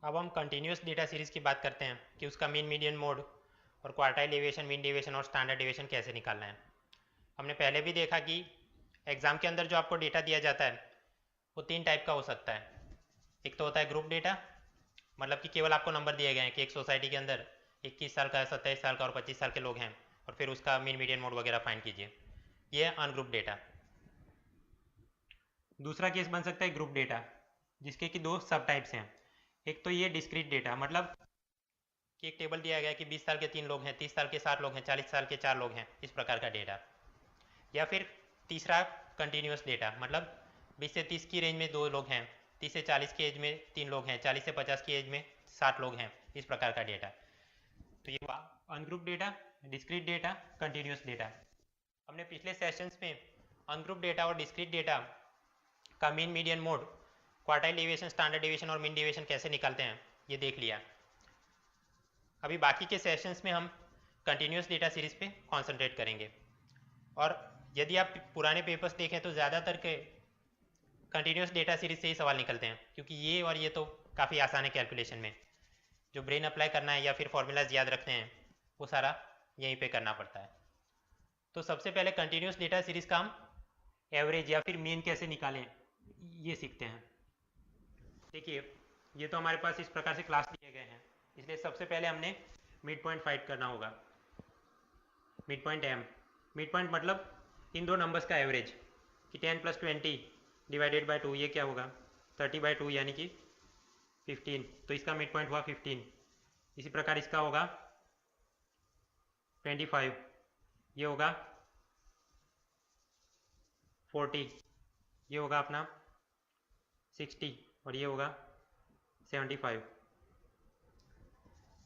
अब हम continuous data series की बात करते हैं कि उसका मीन मीडियन मोड और क्वार्टाइल डेविएशन, मीन डेविएशन और स्टैंडर्ड डेविएशन कैसे निकालना है। हमने पहले भी देखा कि एग्ज़ाम के अंदर जो आपको डेटा दिया जाता है वो 3 टाइप का हो सकता है। एक तो होता है ग्रुप डेटा, मतलब कि केवल आपको नंबर दिए गए हैं कि एक सोसाइटी के अंदर 21 साल का, 27 साल का और 25 साल के लोग हैं और फिर उसका मीन मीडियन मोड वगैरह फाइंड कीजिए। ये है अनग्रुप डेटा। दूसरा केस बन सकता है ग्रुप डेटा, जिसके कि दो सब टाइप्स हैं। एक तो ये डिस्क्रीट डेटा, मतलब कि एक टेबल दिया गया है कि 20 साल के 3 लोग हैं, 30 साल के 7 लोग हैं, 40 साल के 4 लोग हैं, इस प्रकार का डेटा। या फिर तीसरा कंटिन्यूस डेटा, मतलब 20 से 30 की रेंज में 2 लोग हैं, 30 से 40 की एज में 3 लोग हैं, 40 से 50 की एज में 7 लोग हैं, इस प्रकार का डेटा। तो ये हुआ ungroup data, discrete data, continuous data. हमने पिछले सेशंस में अनग्रुप डेटा और डिस्क्रीट डेटा का mean median mode, quartile deviation, standard deviation और मीन डेविएशन कैसे निकालते हैं ये देख लिया। अभी बाकी के सेशंस में हम कंटिन्यूस डेटा सीरीज़ पे कॉन्सेंट्रेट करेंगे। और यदि आप पुराने पेपर्स देखें तो ज़्यादातर के कंटिन्यूस डेटा सीरीज से ही सवाल निकलते हैं, क्योंकि ये और ये तो काफ़ी आसान है कैलकुलेशन में। जो ब्रेन अप्लाई करना है या फिर फॉर्मूलाज याद रखते हैं वो सारा यहीं पे करना पड़ता है। तो सबसे पहले कंटिन्यूस डेटा सीरीज़ का हम एवरेज या फिर मीन कैसे निकालें ये सीखते हैं। देखिए, ये तो हमारे पास इस प्रकार से क्लास दिए गए हैं, इसलिए सबसे पहले हमने मिड पॉइंट फाइंड करना होगा। Midpoint M, midpoint मतलब इन दो नंबर्स का एवरेज, कि 10 + 20 डिवाइडेड बाय 2, ये क्या होगा 30/2 यानी कि 15। तो इसका मिड पॉइंट हुआ 15। इसी प्रकार इसका होगा 25, ये होगा 40, ये होगा अपना 60 और ये होगा 75।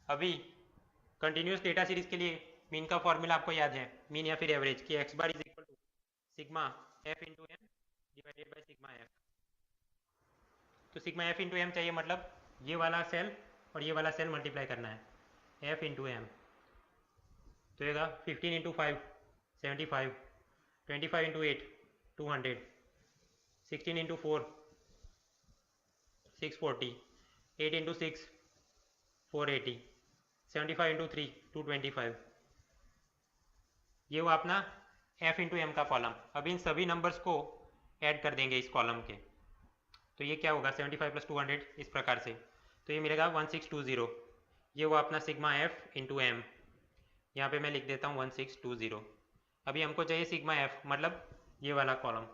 अभी कंटिन्यूस डेटा सीरीज के लिए मीन का फॉर्मूला आपको याद है, मीन या फिर एवरेज, कि x bar is equal to sigma F into M divided by sigma F. तो सिग्मा एफ इंटू एम चाहिए, मतलब ये वाला सेल और ये वाला सेल मल्टीप्लाई करना है, एफ इंटू एम। तो येगा 15 into 5 75, 25 into 8 200, 16 into 4 640, 8 into 6 480, 75 into 3 225। ये हुआ अपना एफ इंटू एम का कॉलम। अब इन सभी नंबर्स को ऐड कर देंगे इस कॉलम के, तो ये क्या होगा 75 + 200 इस प्रकार से, तो ये मिलेगा 1620। ये हुआ अपना सिग्मा एफ इंटू एम, यहाँ पे मैं लिख देता हूँ 1620। अभी हमको चाहिए सिग्मा एफ, मतलब ये वाला कॉलम,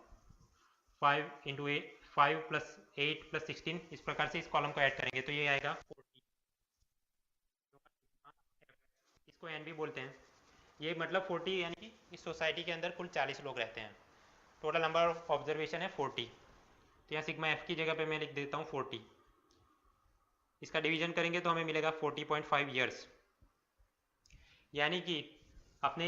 5 इंटू 8, 5 + 8 + 16, इस प्रकार से इस कॉलम को ऐड करेंगे तो ये आएगा 40। इसको एन भी बोलते हैं। ये मतलब 40 यानी कि इस सोसाइटी के अंदर कुल 40 लोग रहते हैं, टोटल नंबर ऑफ ऑब्जर्वेशन है 40। तो यहाँ सिग्मा एफ की जगह पे मैं लिख देता हूँ 40। इसका डिवीजन करेंगे तो हमें मिलेगा 40.5 ईयर्स, यानी कि अपने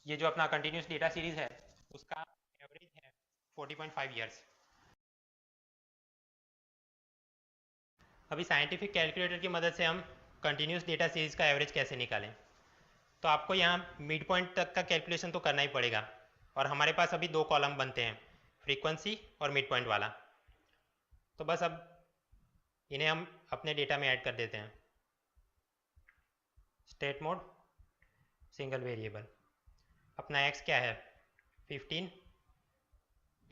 ये जो अपना कंटिन्यूस डेटा सीरीज है उसका एवरेज है 40.5 ईयर्स। अभी साइंटिफिक कैलकुलेटर की मदद से हम कंटिन्यूस डेटा सीरीज का एवरेज कैसे निकालें। तो आपको यहाँ मिड पॉइंट तक का कैलकुलेशन तो करना ही पड़ेगा, और हमारे पास अभी 2 कॉलम बनते हैं, फ्रीक्वेंसी और मिड पॉइंट वाला। तो बस अब इन्हें हम अपने डेटा में ऐड कर देते हैं। स्टेट मोड सिंगल वेरिएबल, अपना x क्या है 15,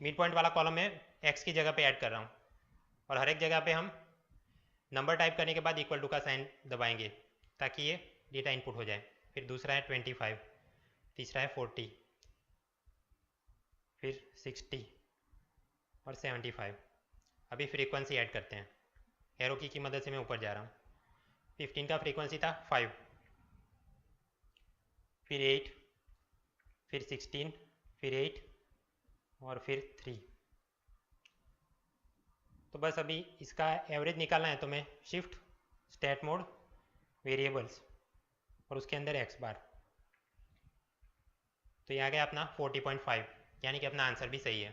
मिड पॉइंट वाला कॉलम में x की जगह पे ऐड कर रहा हूँ, और हर एक जगह पे हम नंबर टाइप करने के बाद इक्वल टू का साइन दबाएंगे ताकि ये डेटा इनपुट हो जाए। फिर दूसरा है 25, तीसरा है 40, फिर 60 और 75। अभी फ्रीक्वेंसी ऐड करते हैं, एरो की मदद से मैं ऊपर जा रहा हूँ। 15 का फ्रीक्वेंसी था 5, फिर 8, फिर 16, फिर 8 और फिर 3। तो बस अभी इसका एवरेज निकालना है, तो मैं शिफ्ट स्टेट मोड वेरिएबल्स और उसके अंदर एक्स बार, तो ये आ गया अपना 40.5, यानी कि अपना आंसर भी सही है।